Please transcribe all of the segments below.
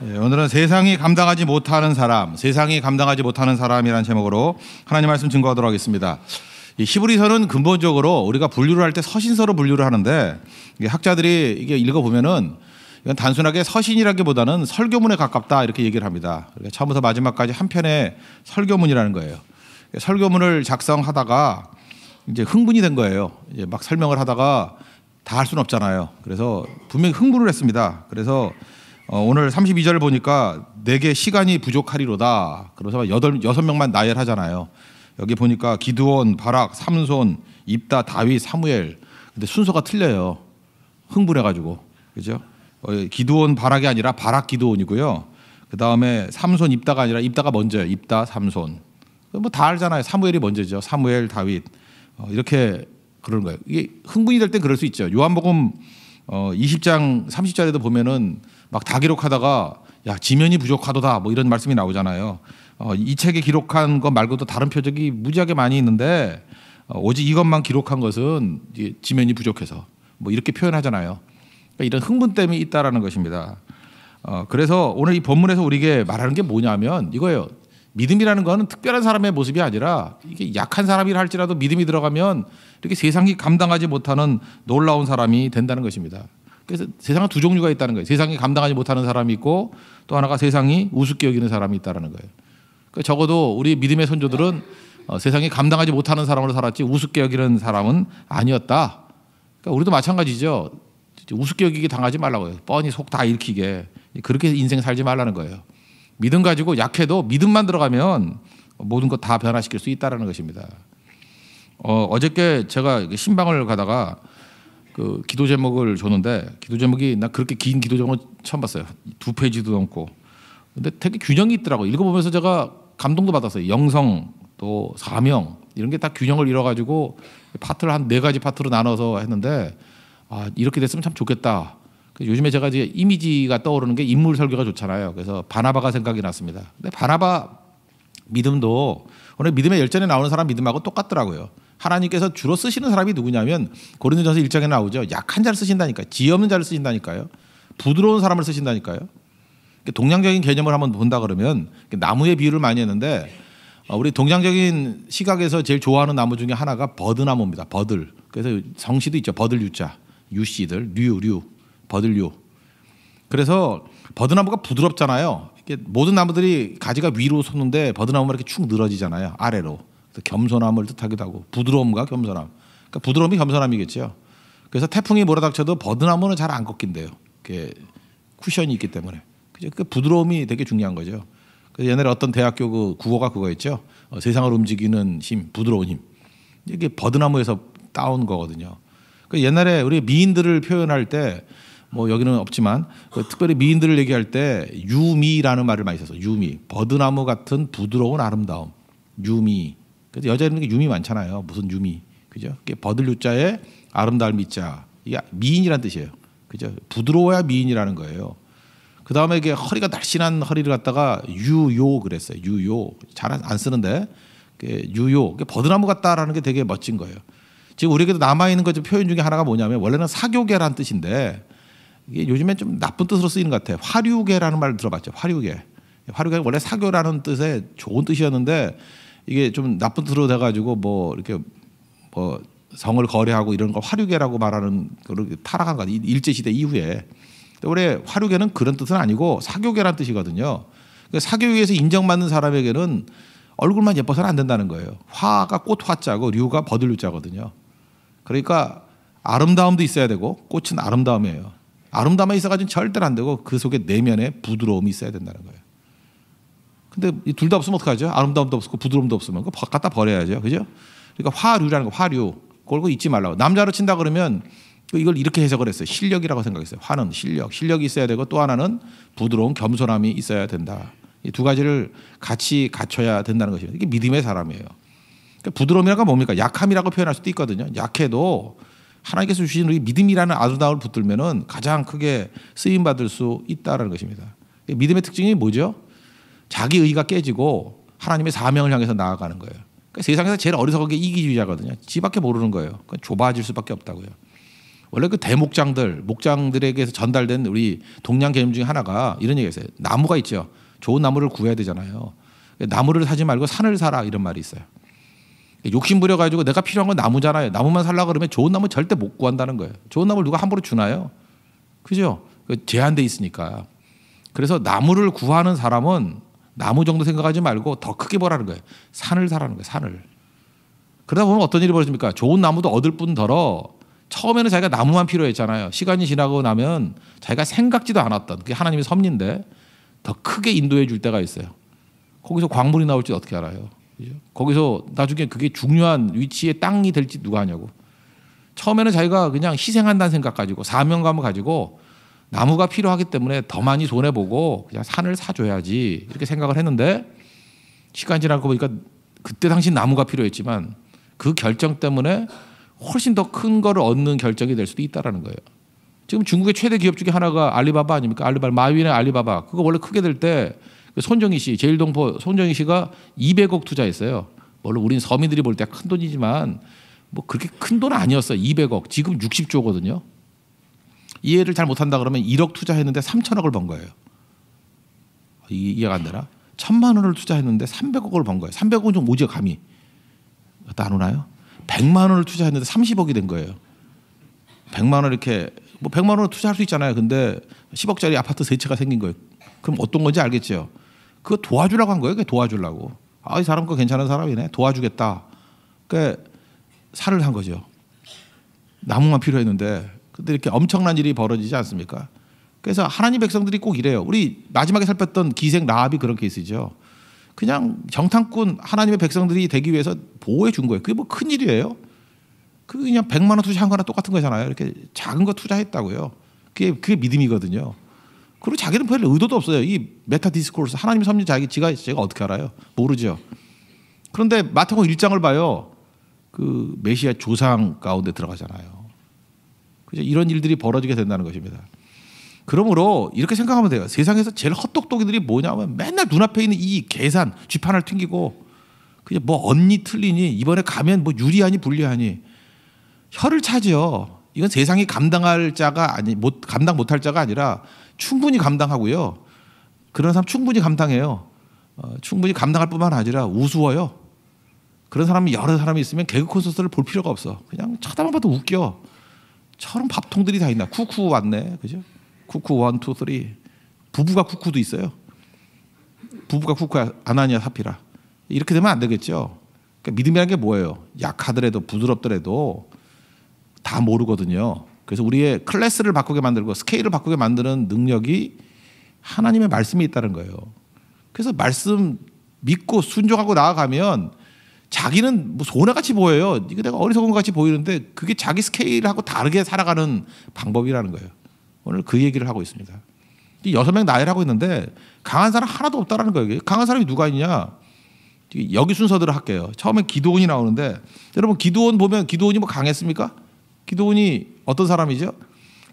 오늘은 세상이 감당하지 못하는 사람, 세상이 감당하지 못하는 사람이라는 제목으로 하나님 말씀 증거하도록 하겠습니다. 이 히브리서는 근본적으로 우리가 분류를 할 때 서신서로 분류를 하는데, 이게 학자들이 이게 읽어보면은 이건 단순하게 서신이라기보다는 설교문에 가깝다 이렇게 얘기를 합니다. 그러니까 처음부터 마지막까지 한 편의 설교문이라는 거예요. 설교문을 작성하다가 이제 흥분이 된 거예요. 이제 막 설명을 하다가 다 할 수는 없잖아요. 그래서 분명히 흥분을 했습니다. 그래서 오늘 32절을 보니까 내게 시간이 부족하리로다. 그래서 6명만 나열하잖아요. 여기 보니까 기드온, 바락, 삼손, 입다, 다윗, 사무엘. 근데 순서가 틀려요. 흥분해가지고. 그죠? 기드온, 바락이 아니라 바락, 기드온이고요. 그 다음에 삼손, 입다가 아니라 입다가 먼저예요. 입다, 삼손. 뭐 다 알잖아요. 사무엘이 먼저죠. 사무엘, 다윗. 이렇게 그러는 거예요. 이게 흥분이 될 땐 그럴 수 있죠. 요한복음 20장 30절에도 보면은 막 다 기록하다가 야 지면이 부족하도다 뭐 이런 말씀이 나오잖아요. 이 책에 기록한 것 말고도 다른 표적이 무지하게 많이 있는데 오직 이것만 기록한 것은 지면이 부족해서 뭐 이렇게 표현하잖아요. 그러니까 이런 흥분 때문에 있다라는 것입니다. 그래서 오늘 이 본문에서 우리에게 말하는 게 뭐냐면 이거예요. 믿음이라는 거는 특별한 사람의 모습이 아니라 이게 약한 사람이라 할지라도 믿음이 들어가면 이렇게 세상이 감당하지 못하는 놀라운 사람이 된다는 것입니다. 그래서 세상은 두 종류가 있다는 거예요. 세상이 감당하지 못하는 사람이 있고 또 하나가 세상이 우습게 여기는 사람이 있다는 거예요. 그러니까 적어도 우리 믿음의 선조들은 세상이 감당하지 못하는 사람으로 살았지 우습게 여기는 사람은 아니었다. 그러니까 우리도 마찬가지죠. 우습게 여기게 당하지 말라고요. 뻔히 속 다 읽히게. 그렇게 인생 살지 말라는 거예요. 믿음 가지고 약해도 믿음만 들어가면 모든 것 다 변화시킬 수 있다는 것입니다. 어저께 제가 신방을 가다가 그 기도 제목을 줬는데 기도 제목이 나 그렇게 긴 기도 제목을 처음 봤어요. 2페이지도 넘고. 근데 되게 균형이 있더라고요. 읽어보면서 제가 감동도 받았어요. 영성 또 사명 이런 게 다 균형을 이뤄가지고 파트를 한 4가지 파트로 나눠서 했는데 이렇게 됐으면 참 좋겠다. 요즘에 제가 이제 이미지가 떠오르는 게 인물 설교가 좋잖아요. 그래서 바나바가 생각이 났습니다. 근데 바나바 믿음도 오늘 믿음의 열전에 나오는 사람 믿음하고 똑같더라고요. 하나님께서 주로 쓰시는 사람이 누구냐면 고린도전서 1장에 나오죠. 약한 자를 쓰신다니까요. 지혜 없는 자를 쓰신다니까요. 부드러운 사람을 쓰신다니까요. 동양적인 개념을 한번 본다 그러면 나무의 비유를 많이 했는데 우리 동양적인 시각에서 제일 좋아하는 나무 중에 하나가 버드나무입니다. 버들. 그래서 성씨도 있죠. 버들 유자. 유씨들. 류. 버들류. 그래서 버드나무가 부드럽잖아요. 모든 나무들이 가지가 위로 솟는데 버드나무가 이렇게 축 늘어지잖아요. 아래로. 겸손함을 뜻하기도 하고 부드러움과 겸손함. 그러니까 부드러움이 겸손함이겠죠. 그래서 태풍이 몰아닥쳐도 버드나무는 잘 안 꺾인대요. 쿠션이 있기 때문에. 그죠? 그 부드러움이 되게 중요한 거죠. 그래서 옛날에 어떤 대학교 그 국어가 그거였죠. 세상을 움직이는 힘, 부드러운 힘. 이게 버드나무에서 따온 거거든요. 옛날에 우리 미인들을 표현할 때 뭐 여기는 없지만 특별히 미인들을 얘기할 때 유미라는 말을 많이 써서 유미, 버드나무 같은 부드러운 아름다움, 유미. 그래서 여자 이름이 유미 많잖아요. 무슨 유미, 그죠? 버들 유자에 아름다울 미자, 이게 미인이란 뜻이에요. 그죠? 부드러워야 미인이라는 거예요. 그 다음에 이게 허리가 날씬한 허리를 갖다가 유요 그랬어요. 유요 잘 안 쓰는데 유요 버드나무 같다라는 게 되게 멋진 거예요. 지금 우리에게도 남아 있는 것 중 표현 중에 하나가 뭐냐면 원래는 사교계란 뜻인데 이게 요즘에 좀 나쁜 뜻으로 쓰이는 것 같아요. 화류계라는 말을 들어봤죠. 화류계. 화류계 원래 사교라는 뜻의 좋은 뜻이었는데 이게 좀 나쁜 뜻으로 돼가지고 뭐 이렇게 뭐 성을 거래하고 이런 걸 화류계라고 말하는 그런 타락한 것 같아요. 일제 시대 이후에. 원래 화류계는 그런 뜻은 아니고 사교계란 뜻이거든요. 사교계에서 인정받는 사람에게는 얼굴만 예뻐서는 안 된다는 거예요. 화가 꽃 화자고 류가 버들 유자거든요. 그러니까 아름다움도 있어야 되고 꽃은 아름다움이에요. 아름다움만 있어가지고 절대로 안 되고 그 속에 내면에 부드러움이 있어야 된다는 거예요. 근데 둘 다 없으면 어떡하죠? 아름다움도 없고 부드러움도 없으면 그거 갖다 버려야죠. 그죠? 그러니까 화류라는 거, 화류. 그걸 잊지 말라고. 남자로 친다 그러면 이걸 이렇게 해석을 했어요. 실력이라고 생각했어요. 화는 실력. 실력이 있어야 되고 또 하나는 부드러운 겸손함이 있어야 된다. 이 두 가지를 같이 갖춰야 된다는 것입니다. 이게 믿음의 사람이에요. 그러니까 부드러움이라는 건 뭡니까? 약함이라고 표현할 수도 있거든요. 약해도 하나님께서 주신 우리 믿음이라는 아름다움을 붙들면은 가장 크게 쓰임 받을 수 있다라는 것입니다. 믿음의 특징이 뭐죠? 자기 의가 깨지고 하나님의 사명을 향해서 나아가는 거예요. 그러니까 세상에서 제일 어리석은 게 이기주의자거든요. 지밖에 모르는 거예요. 그러니까 좁아질 수밖에 없다고요. 원래 그 대목장들, 목장들에게서 전달된 우리 동양 개념 중에 하나가 이런 얘기가 있어요. 나무가 있죠. 좋은 나무를 구해야 되잖아요. 나무를 사지 말고 산을 사라 이런 말이 있어요. 욕심 부려가지고 내가 필요한 건 나무잖아요. 나무만 살라 그러면 좋은 나무 절대 못 구한다는 거예요. 좋은 나무를 누가 함부로 주나요? 그죠? 제한돼 있으니까. 그래서 나무를 구하는 사람은 나무 정도 생각하지 말고 더 크게 보라는 거예요. 산을 사라는 거예요. 산을. 그러다 보면 어떤 일이 벌어집니까? 좋은 나무도 얻을 뿐더러 처음에는 자기가 나무만 필요했잖아요. 시간이 지나고 나면 자기가 생각지도 않았던 그게 하나님의 섭리인데 더 크게 인도해 줄 때가 있어요. 거기서 광물이 나올지 어떻게 알아요? 그죠? 거기서 나중에 그게 중요한 위치의 땅이 될지 누가 아냐고. 처음에는 자기가 그냥 희생한다는 생각 가지고 사명감을 가지고 나무가 필요하기 때문에 더 많이 손해보고 그냥 산을 사줘야지 이렇게 생각을 했는데 시간 지나고 보니까 그때 당시 나무가 필요했지만 그 결정 때문에 훨씬 더 큰 거를 얻는 결정이 될 수도 있다라는 거예요. 지금 중국의 최대 기업 중에 하나가 알리바바 아닙니까? 알리바바, 마윈의 알리바바. 그거 원래 크게 될 때 손정희 씨, 제일동포 손정희 씨가 200억 투자했어요. 물론 우린 서민들이 볼 때 큰 돈이지만 뭐 그렇게 큰 돈은 아니었어요. 200억. 지금 60조거든요. 이해를 잘 못한다 그러면 1억 투자했는데 3천억을 번 거예요. 이해가 안 되나? 1,000만 원을 투자했는데 300억을 번 거예요. 300억은 좀 오죠 감이. 나누나요? 100만 원을 투자했는데 30억이 된 거예요. 100만 원 이렇게 뭐 100만 원을 투자할 수 있잖아요. 근데 10억짜리 아파트 3채가 생긴 거예요. 그럼 어떤 건지 알겠죠? 그거 도와주려고 한 거예요. 그게 도와주려고. 아, 이 사람 거 괜찮은 사람이네. 도와주겠다. 그러니까 살을 한 거죠. 나무만 필요했는데. 근데 이렇게 엄청난 일이 벌어지지 않습니까? 그래서 하나님 백성들이 꼭 이래요. 우리 마지막에 살폈던 기생 라합이 그런 케이스죠. 그냥 정탐꾼 하나님의 백성들이 되기 위해서 보호해 준 거예요. 그게 뭐 큰 일이에요? 그 그냥 100만 원 투자한 거나 똑같은 거잖아요. 이렇게 작은 거 투자했다고요. 그게 믿음이거든요. 그리고 자기는 별 의도도 없어요. 이 메타 디스코르스 하나님 섭리 제가 어떻게 알아요? 모르죠. 그런데 마태복음 1장을 봐요. 그 메시아 조상 가운데 들어가잖아요. 그죠? 이런 일들이 벌어지게 된다는 것입니다. 그러므로 이렇게 생각하면 돼요. 세상에서 제일 헛똑똑이들이 뭐냐면 맨날 눈앞에 있는 이 계산, 쥐판을 튕기고 그냥 뭐 언니 틀리니 이번에 가면 뭐 유리하니 불리하니 혀를 차죠. 이건 세상이 감당할 자가 감당 못할 자가 아니라 충분히 감당하고요. 그런 사람 충분히 감당해요. 충분히 감당할 뿐만 아니라 우스워요. 그런 사람이 여러 사람이 있으면 개그 콘서트를 볼 필요가 없어. 그냥 쳐다만 봐도 웃겨. 저런 밥통들이 다 있나. 쿠쿠 왔네. 그죠? 쿠쿠 1, 2, 3. 부부가 쿠쿠도 있어요. 부부가 쿠쿠야. 아나니아 사피라. 이렇게 되면 안 되겠죠. 그러니까 믿음이라는 게 뭐예요? 약하더라도 부드럽더라도 다 모르거든요. 그래서 우리의 클래스를 바꾸게 만들고 스케일을 바꾸게 만드는 능력이 하나님의 말씀이 있다는 거예요. 그래서 말씀 믿고 순종하고 나아가면 자기는 뭐 소나같이 보여요. 이거 내가 어리석은 것 같이 보이는데 그게 자기 스케일하고 다르게 살아가는 방법이라는 거예요. 오늘 그 얘기를 하고 있습니다. 6명 나열을 하고 있는데 강한 사람 하나도 없다라는 거예요. 강한 사람이 누가 있냐? 여기 순서대로 할게요. 처음에 기드온이 나오는데 여러분 기드온 보면 기드온이 뭐 강했습니까? 기드온이 어떤 사람이죠?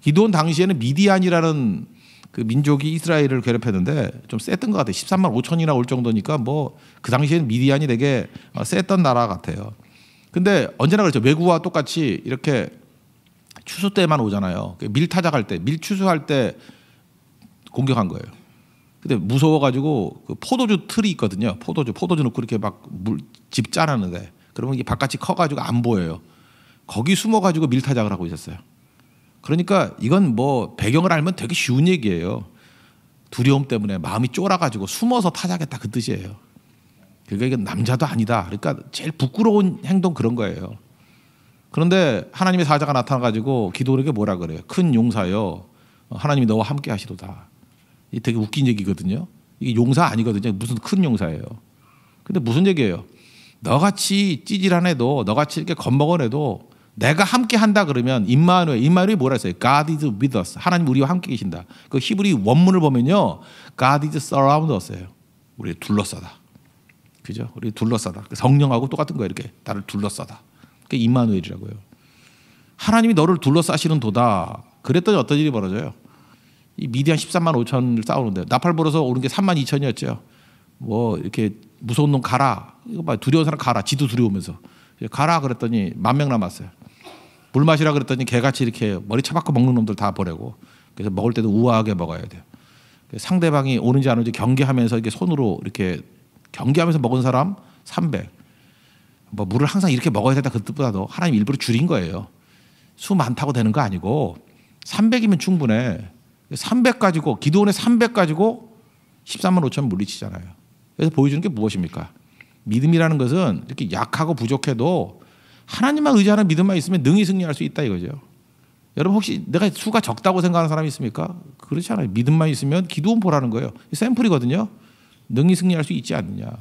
기드온 당시에는 미디안이라는 그 민족이 이스라엘을 괴롭혔는데 좀 셌던 것 같아요. 13만 5천이나 올 정도니까 뭐 그 당시에는 미디안이 되게 셌던 나라 같아요. 근데 언제나 그렇죠. 외구와 똑같이 이렇게 추수 때만 오잖아요. 밀 타작할 때, 밀 추수할 때 공격한 거예요. 근데 무서워가지고 그 포도주 틀이 있거든요. 포도주 넣고 이렇게 막 집 짜놨는데 그러면 이게 바깥이 커가지고 안 보여요. 거기 숨어가지고 밀 타작을 하고 있었어요. 그러니까 이건 뭐 배경을 알면 되게 쉬운 얘기예요. 두려움 때문에 마음이 쫄아가지고 숨어서 타작했다 그 뜻이에요. 그러니까 이건 남자도 아니다. 그러니까 제일 부끄러운 행동 그런 거예요. 그런데 하나님의 사자가 나타나가지고 기도에게 뭐라 그래요? 큰 용사여 하나님이 너와 함께 하시도다. 이게 되게 웃긴 얘기거든요. 이게 용사 아니거든요. 무슨 큰 용사예요. 근데 무슨 얘기예요? 너같이 찌질한 애도 너같이 이렇게 겁먹은 애도 내가 함께 한다 그러면 임마누엘이 뭐라 했어요? God is with us. 하나님 우리와 함께 계신다. 그 히브리 원문을 보면요. God is surround us예요. 우리 둘러싸다. 그죠? 우리 둘러싸다. 성령하고 똑같은 거예요. 이렇게 나를 둘러싸다. 그게 임마누엘이라고요. 하나님이 너를 둘러싸시는 도다. 그랬더니 어떤 일이 벌어져요? 이 미디안 13만 5천을 싸우는데 나팔 불어서 오는 게 3만 2천이었죠. 뭐 이렇게 무서운 놈 가라. 이거 봐 두려운 사람 가라. 지도 두려우면서 가라 그랬더니 10,000명 남았어요. 물 마시라 그랬더니 개같이 이렇게 머리 쳐박고 먹는 놈들 다 보내고 그래서 먹을 때도 우아하게 먹어야 돼요. 상대방이 오는지 안 오는지 경계하면서 이렇게 손으로 이렇게 경계하면서 먹은 사람 300. 뭐 물을 항상 이렇게 먹어야 된다 그 뜻보다도 하나님 일부러 줄인 거예요. 수 많다고 되는 거 아니고 300이면 충분해. 300 가지고 기드온의 300 가지고 13만 5천 물리치잖아요. 그래서 보여주는 게 무엇입니까? 믿음이라는 것은 이렇게 약하고 부족해도 하나님만 의지하는 믿음만 있으면 능히 승리할 수 있다 이거죠. 여러분 혹시 내가 수가 적다고 생각하는 사람이 있습니까? 그렇지 않아요. 믿음만 있으면 기드온 보라는 거예요. 샘플이거든요. 능히 승리할 수 있지 않느냐.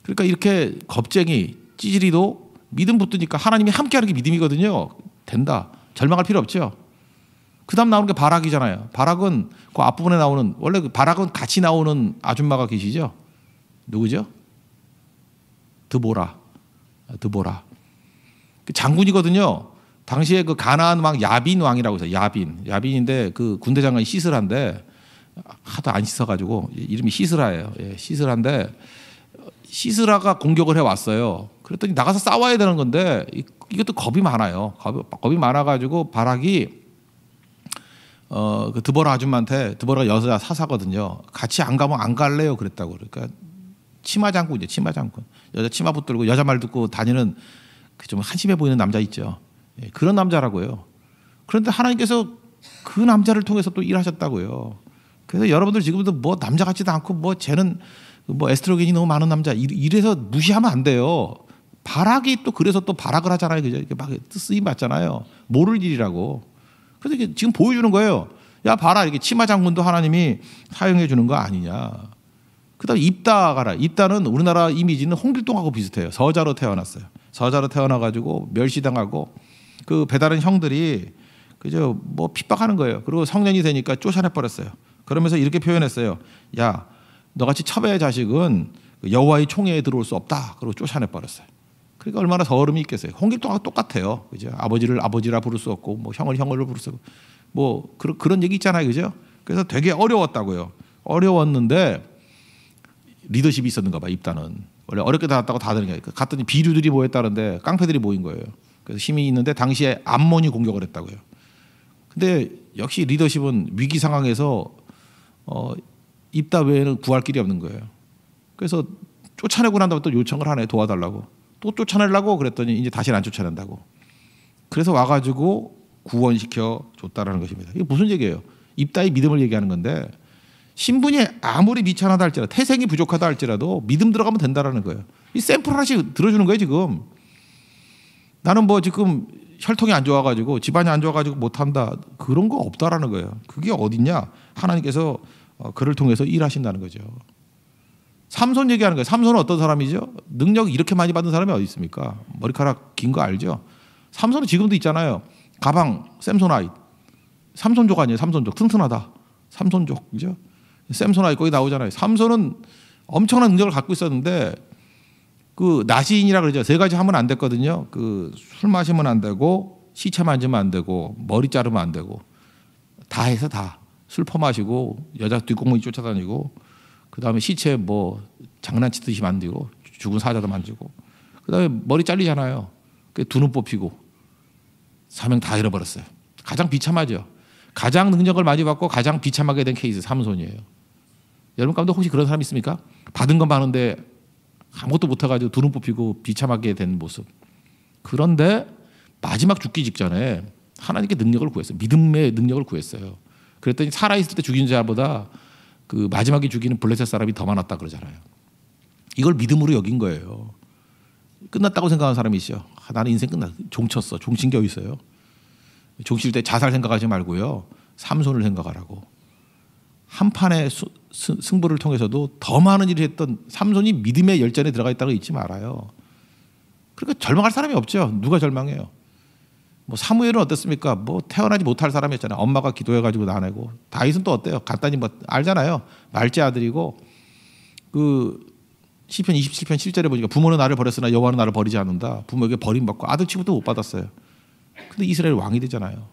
그러니까 이렇게 겁쟁이 찌질이도 믿음 붙으니까 하나님이 함께하는 게 믿음이거든요. 된다. 절망할 필요 없죠. 그 다음 나오는 게 바락이잖아요. 바락은 그 앞부분에 나오는 원래 그 바락은 같이 나오는 아줌마가 계시죠. 누구죠? 드보라. 그 장군이거든요. 당시에 그 가나안 왕 야빈 왕이라고 해서 야빈인데 그 군대 장관이 시스라인데 하도 안 씻어가지고 이름이 시스라예요. 예, 시스라인데 시스라가 공격을 해왔어요. 그랬더니 나가서 싸워야 되는 건데 이것도 겁이 많아요. 겁이 많아가지고 바락이 그 드보라 아줌마한테 드보라가 여자 사사거든요. 같이 안 가면 안 갈래요. 그랬다고. 그러니까 치마 장군이죠. 치마 장군. 여자 치마 붙들고 여자 말 듣고 다니는 그 좀 한심해 보이는 남자 있죠. 예, 그런 남자라고요. 그런데 하나님께서 그 남자를 통해서 또 일하셨다고요. 그래서 여러분들 지금도 뭐 남자 같지도 않고 뭐 쟤는 뭐 에스트로겐이 너무 많은 남자 이래서 무시하면 안 돼요. 바락이 또 그래서 또 바락을 하잖아요. 그죠? 이렇게 막 쓰임 받잖아요. 모를 일이라고. 그래서 이게 지금 보여주는 거예요. 야 봐라 이렇게 치마 장군도 하나님이 사용해 주는 거 아니냐. 그다음 입다 가라. 입다는 우리나라 이미지는 홍길동하고 비슷해요. 서자로 태어났어요. 서자로 태어나가지고 멸시당하고 그 배다른 형들이 그저 뭐 핍박하는 거예요. 그리고 성년이 되니까 쫓아내 버렸어요. 그러면서 이렇게 표현했어요. 야 너같이 첩의 자식은 여호와의 총회에 들어올 수 없다. 그리고 쫓아내 버렸어요. 그러니까 얼마나 서름이 있겠어요. 홍길동하고 똑같아요. 그죠? 아버지를 아버지라 부를 수 없고 뭐 형을 형으로 부를 수 없고 뭐 그런 얘기 있잖아요. 그죠? 그래서 되게 어려웠다고요. 어려웠는데 리더십이 있었는가 봐. 입다는 원래 어렵게 나왔다고 다들 그러니까 갔더니 비류들이 모였다는데 깡패들이 모인 거예요. 그래서 힘이 있는데 당시에 암몬이 공격을 했다고요. 근데 역시 리더십은 위기 상황에서 입다 외에는 구할 길이 없는 거예요. 그래서 쫓아내고 난 다음에 또 요청을 하네. 도와달라고. 또 쫓아내려고 그랬더니 이제 다시는 안 쫓아낸다고. 그래서 와가지고 구원시켜 줬다라는 것입니다. 이게 무슨 얘기예요? 입다의 믿음을 얘기하는 건데 신분이 아무리 미천하다 할지라도 태생이 부족하다 할지라도 믿음 들어가면 된다라는 거예요. 이 샘플 하나씩 들어주는 거예요 지금. 나는 뭐 지금 혈통이 안 좋아가지고 집안이 안 좋아가지고 못한다. 그런 거 없다라는 거예요. 그게 어딨냐. 하나님께서 그를 통해서 일하신다는 거죠. 삼손 얘기하는 거예요. 삼손은 어떤 사람이죠? 능력 이렇게 많이 받는 사람이 어디 있습니까? 머리카락 긴 거 알죠? 삼손은 지금도 있잖아요. 가방 샘소나잇. 삼손족 아니에요. 삼손족. 튼튼하다. 삼손족. 그죠? 샘소나잇 거기 나오잖아요. 삼손은 엄청난 능력을 갖고 있었는데 그 나시인이라 그러죠. 세 가지 하면 안 됐거든요. 그 술 마시면 안 되고 시체 만지면 안 되고 머리 자르면 안 되고 다 해서 다 술 퍼마시고 여자 뒷공무니 쫓아다니고 그다음에 시체 뭐 장난치듯이 만들고 죽은 사자도 만지고 그다음에 머리 잘리잖아요. 두 눈 뽑히고 사명 다 잃어버렸어요. 가장 비참하죠. 가장 능력을 많이 받고 가장 비참하게 된 케이스 삼손이에요. 여러분 가운데 혹시 그런 사람 있습니까? 받은 건 많은데 아무것도 못해가지고 두 눈 뽑히고 비참하게 된 모습. 그런데 마지막 죽기 직전에 하나님께 능력을 구했어요. 믿음의 능력을 구했어요. 그랬더니 살아있을 때 죽인 자보다 그 마지막에 죽이는 블레셋 사람이 더 많았다 그러잖아요. 이걸 믿음으로 여긴 거예요. 끝났다고 생각하는 사람이 있어요. 나는 인생 끝났어. 종쳤어. 종친 게 어디 있어요. 종칠 때 자살 생각하지 말고요. 삼손을 생각하라고. 한 판의 승부를 통해서도 더 많은 일을 했던 삼손이 믿음의 열전에 들어가 있다고 잊지 말아요. 그러니까 절망할 사람이 없죠. 누가 절망해요. 뭐 사무엘은 어떻습니까? 뭐 태어나지 못할 사람이었잖아요. 엄마가 기도해가지고 낳아내고. 다윗은 또 어때요? 간단히 뭐 알잖아요. 말제 아들이고 그 시편 27편 7절에 보니까 부모는 나를 버렸으나 여호와는 나를 버리지 않는다. 부모에게 버림받고 아들 취급도 못 받았어요. 근데 이스라엘 왕이 되잖아요.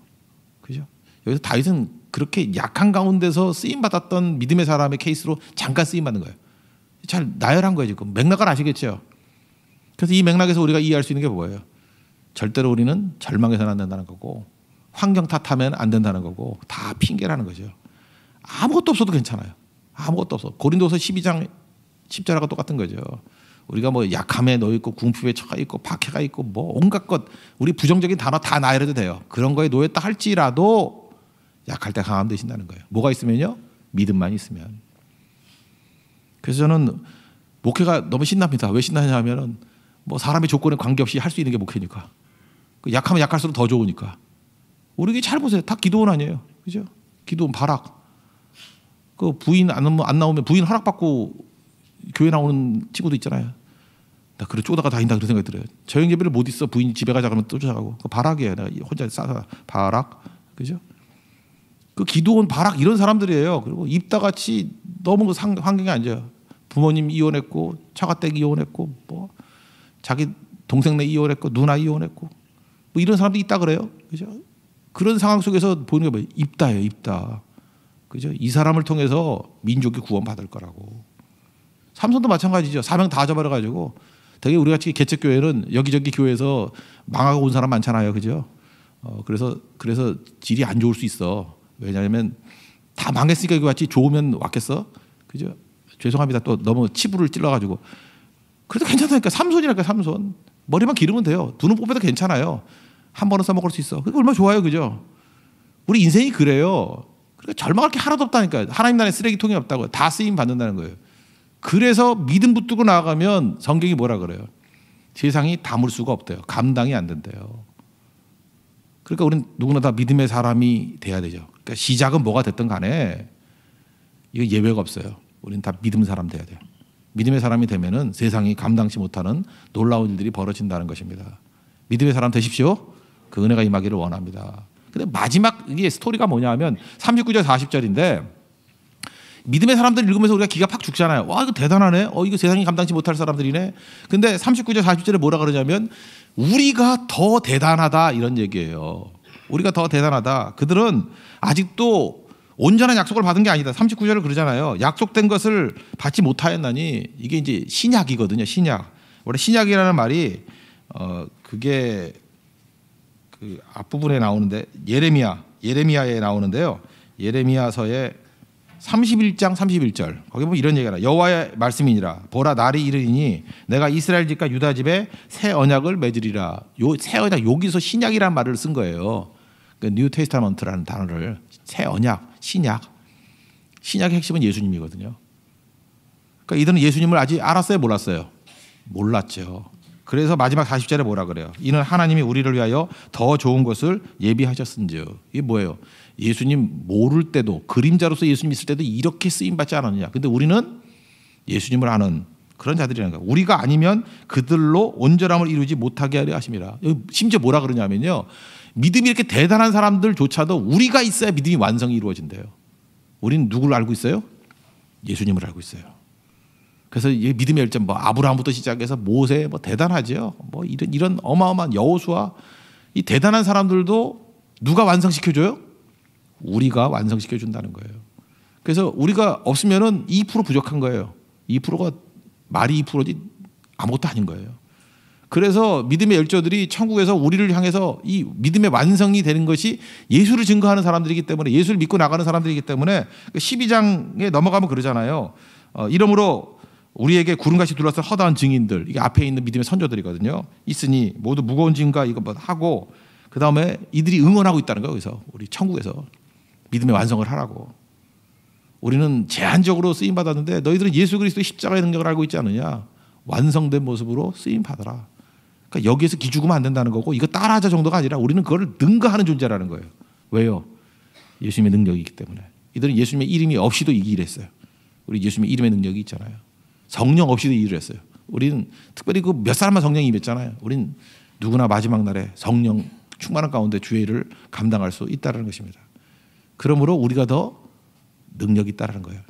그죠? 여기서 다윗은 그렇게 약한 가운데서 쓰임 받았던 믿음의 사람의 케이스로 잠깐 쓰임 받는 거예요. 잘 나열한 거예요 지금. 맥락을 아시겠죠? 그래서 이 맥락에서 우리가 이해할 수 있는 게 뭐예요? 절대로 우리는 절망해서는 안 된다는 거고 환경 탓하면 안 된다는 거고 다 핑계라는 거죠. 아무것도 없어도 괜찮아요. 아무것도 없어. 고린도서 12장 10절하고 똑같은 거죠. 우리가 뭐 약함에 놓여 있고 궁핍에 처해 있고 박해가 있고 뭐 온갖 것 우리 부정적인 단어 다 나열해도 돼요. 그런 거에 놓였다 할지라도 약할 때 강함 되신다는 거예요. 뭐가 있으면요? 믿음만 있으면. 그래서 저는 목회가 너무 신납니다. 왜 신나냐 하면은 뭐 사람의 조건에 관계없이 할 수 있는 게 목회니까. 약하면 약할수록 더 좋으니까. 우리 잘 보세요. 다 기도원 아니에요. 그죠? 기도원 발악. 그 부인 안 나오면 부인 허락받고 교회 나오는 친구도 있잖아요. 나 그래 쪼다가 다닌다 그런 생각이 들어요. 저녁 예배를 못 있어. 부인이 집에 가자 그러면 또 쫓아가고. 그 발악이에요. 내가 혼자 싸서 발악. 그죠? 그 기도원 발악 이런 사람들이에요. 그리고 입다같이 너무 환경에 앉아요. 부모님 이혼했고 처가댁 이혼했고 뭐 자기 동생네 이혼했고 누나 이혼했고 뭐 이런 사람도 있다 그래요. 그죠? 그런 상황 속에서 보는 게 뭐예요? 입다예요. 입다. 그죠? 이 사람을 통해서 민족이 구원받을 거라고. 삼손도 마찬가지죠. 사명 다 저버려가지고 되게 우리 같이 개척교회는 여기저기 교회에서 망하고 온 사람 많잖아요. 그죠? 그래서 질이 안 좋을 수 있어. 왜냐하면 다 망했으니까 이거 같이 좋으면 왔겠어? 그죠? 죄송합니다. 또 너무 치부를 찔러가지고. 그래도 괜찮다니까. 삼손이랄까 삼손. 머리만 기르면 돼요. 두 눈 뽑아도 괜찮아요. 한 번은 써먹을 수 있어. 그게 얼마나 좋아요. 그죠? 우리 인생이 그래요. 그러니까 절망할 게 하나도 없다니까요. 하나님 나라에 쓰레기통이 없다고요. 다 쓰임 받는다는 거예요. 그래서 믿음 붙들고 나아가면 성경이 뭐라 그래요? 세상이 담을 수가 없대요. 감당이 안 된대요. 그러니까 우리는 누구나 다 믿음의 사람이 돼야 되죠. 그러니까 시작은 뭐가 됐든 간에 이거 예외가 없어요. 우리는 다 믿음 사람 돼야 돼요. 믿음의 사람이 되면은 세상이 감당치 못하는 놀라운 일들이 벌어진다는 것입니다. 믿음의 사람 되십시오. 그 은혜가 임하기를 원합니다. 근데 마지막 이게 스토리가 뭐냐면 39절 40절인데 믿음의 사람들 읽으면서 우리가 기가 팍 죽잖아요. 와 이거 대단하네. 이거 세상이 감당치 못할 사람들이네. 근데 39절 40절에 뭐라 그러냐면 우리가 더 대단하다 이런 얘기예요. 우리가 더 대단하다. 그들은 아직도 온전한 약속을 받은 게 아니다. 39절을 그러잖아요. 약속된 것을 받지 못하였나니 이게 이제 신약이거든요. 신약. 원래 신약이라는 말이 그게 그 앞부분에 나오는데 예레미야에 나오는데요. 예레미야서에 31장 31절 거기 보면 이런 얘기가 여호와의 말씀이니라 보라 날이 이르리니 내가 이스라엘 집과 유다 집에 새 언약을 맺으리라. 요 새 언약 여기서 신약이라는 말을 쓴 거예요. 그 뉴 테스타먼트라는 단어를 새 언약 신약의 핵심은 예수님이거든요. 그러니까 이들은 예수님을 아직 알았어요 몰랐어요? 몰랐죠. 그래서 마지막 40절에 뭐라 그래요? 이는 하나님이 우리를 위하여 더 좋은 것을 예비하셨은즉. 이게 뭐예요? 예수님 모를 때도 그림자로서 예수님 있을 때도 이렇게 쓰임받지 않았느냐. 근데 우리는 예수님을 아는 그런 자들이라는 거예요. 우리가 아니면 그들로 온전함을 이루지 못하게 하려 하심이라. 심지어 뭐라 그러냐면요. 믿음이 이렇게 대단한 사람들조차도 우리가 있어야 믿음이 완성이 이루어진대요. 우리는 누구를 알고 있어요? 예수님을 알고 있어요. 그래서 이 믿음의 열정 뭐 아브라함부터 시작해서 모세 뭐 대단하죠. 뭐 이런 어마어마한 여호수아 이 대단한 사람들도 누가 완성시켜줘요? 우리가 완성시켜준다는 거예요. 그래서 우리가 없으면은 2% 부족한 거예요. 2%가 말이 2%지 아무것도 아닌 거예요. 그래서 믿음의 열조들이 천국에서 우리를 향해서 이 믿음의 완성이 되는 것이 예수를 증거하는 사람들이기 때문에 예수를 믿고 나가는 사람들이기 때문에 12장에 넘어가면 그러잖아요. 이러므로 우리에게 구름같이 둘러싼 허다한 증인들 이게 앞에 있는 믿음의 선조들이거든요. 있으니 모두 무거운 짐과 이거 뭐 하고 그 다음에 이들이 응원하고 있다는 거예요. 그래서 우리 천국에서 믿음의 완성을 하라고. 우리는 제한적으로 쓰임 받았는데 너희들은 예수 그리스도의 십자가의 능력을 알고 있지 않느냐. 완성된 모습으로 쓰임 받아라. 그러니까 여기에서 기죽으면 안 된다는 거고 이거 따라하자 정도가 아니라 우리는 그걸 능가하는 존재라는 거예요. 왜요? 예수님의 능력이 있기 때문에. 이들은 예수님의 이름이 없이도 이 일을 했어요. 우리 예수님의 이름의 능력이 있잖아요. 성령 없이도 이 일을 했어요. 우리는 특별히 그 몇 사람만 성령이 임했잖아요. 우린 누구나 마지막 날에 성령 충만한 가운데 주의 일을 감당할 수 있다는 것입니다. 그러므로 우리가 더 능력이 있다는 거예요.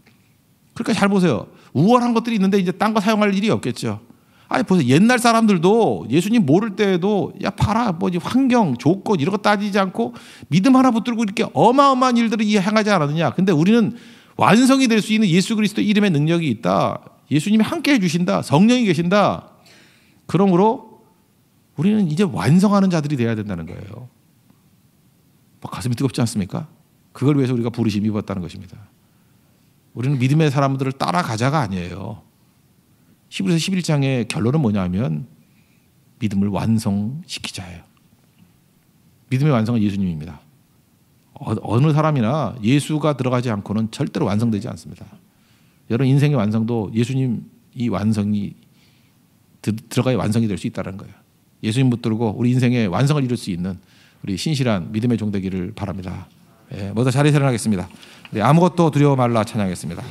그러니까 잘 보세요. 우월한 것들이 있는데 이제 딴 거 사용할 일이 없겠죠. 아니 보세요. 옛날 사람들도 예수님 모를 때에도 야 봐라 뭐 환경 조건 이런 거 따지지 않고 믿음 하나 붙들고 이렇게 어마어마한 일들을 행하지 않았느냐. 근데 우리는 완성이 될 수 있는 예수 그리스도 이름의 능력이 있다. 예수님이 함께 해주신다. 성령이 계신다. 그러므로 우리는 이제 완성하는 자들이 돼야 된다는 거예요. 가슴이 뜨겁지 않습니까? 그걸 위해서 우리가 부르심이 입었다는 것입니다. 우리는 믿음의 사람들을 따라가자가 아니에요. 히브리서 11장의 결론은 뭐냐면 믿음을 완성시키자예요. 믿음의 완성은 예수님입니다. 어느 사람이나 예수가 들어가지 않고는 절대로 완성되지 않습니다. 여러분 인생의 완성도 예수님 이 완성이 들어가야 완성이 될 수 있다는 거예요. 예수님 붙들고 우리 인생의 완성을 이룰 수 있는 우리 신실한 믿음의 종 되기를 바랍니다. 모두 자리에 일어나겠습니다. 아무것도 두려워 말라 찬양하겠습니다.